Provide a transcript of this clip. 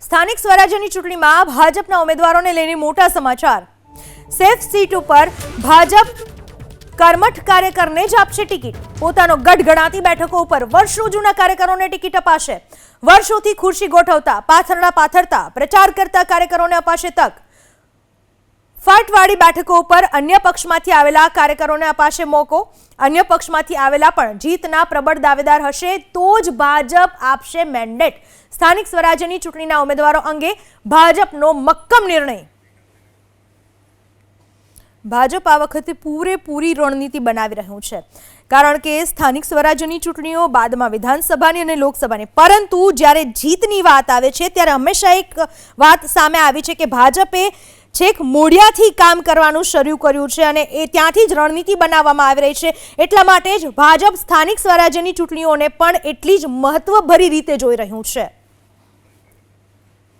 સ્થાનિક સ્વરાજ્યની ચૂંટણીમાં ભાજપના ઉમેદવારોને લઈને મોટા સમાચાર। સેફ સીટ ઉપર ભાજપ કર્મઠ કાર્યકરને જ આપશે ટિકિટ। પોતાનો ગઢ ગણાતી બેઠકો ઉપર વર્ષો જૂના કાર્યકરોને ટિકિટ અપાશે। વર્ષોથી ખુરશી ગોઠવતા પાથરણા પાથરતા પ્રચાર કરતા કાર્યકરોને અપાશે તક। ફાટવાળી બેઠકો ઉપર અન્ય પક્ષમાંથી આવેલા કાર્યકરોને અપાશે મોકો। અન્ય પક્ષમાંથી આવેલા પણ જીતના પ્રબળ દાવેદાર હશે તો જ ભાજપ આપશે મેન્ડેટ। સ્થાનિક સ્વરાજ્યની ચૂંટણીના ઉમેદવારો અંગે ભાજપનો મક્કમ નિર્ણય। ભાજપ આ વખતે પૂરેપૂરી રણનીતિ બનાવી રહ્યું છે, કારણ કે સ્થાનિક સ્વરાજ્યની ચૂંટણીઓ બાદમાં વિધાનસભાની અને લોકસભાની, પરંતુ જ્યારે જીતની વાત આવે છે ત્યારે હંમેશા એક વાત સામે આવી છે કે ભાજપે છેક મોડિયાથી કામ કરવાનું શરૂ કર્યું છે અને એ ત્યાંથી જ રણનીતિ બનાવવામાં આવી રહી છે। એટલા માટે જ ભાજપ સ્થાનિક સ્વરાજ્યની ચૂંટણીઓને પણ એટલી જ મહત્વભરી રીતે જોઈ રહ્યું છે।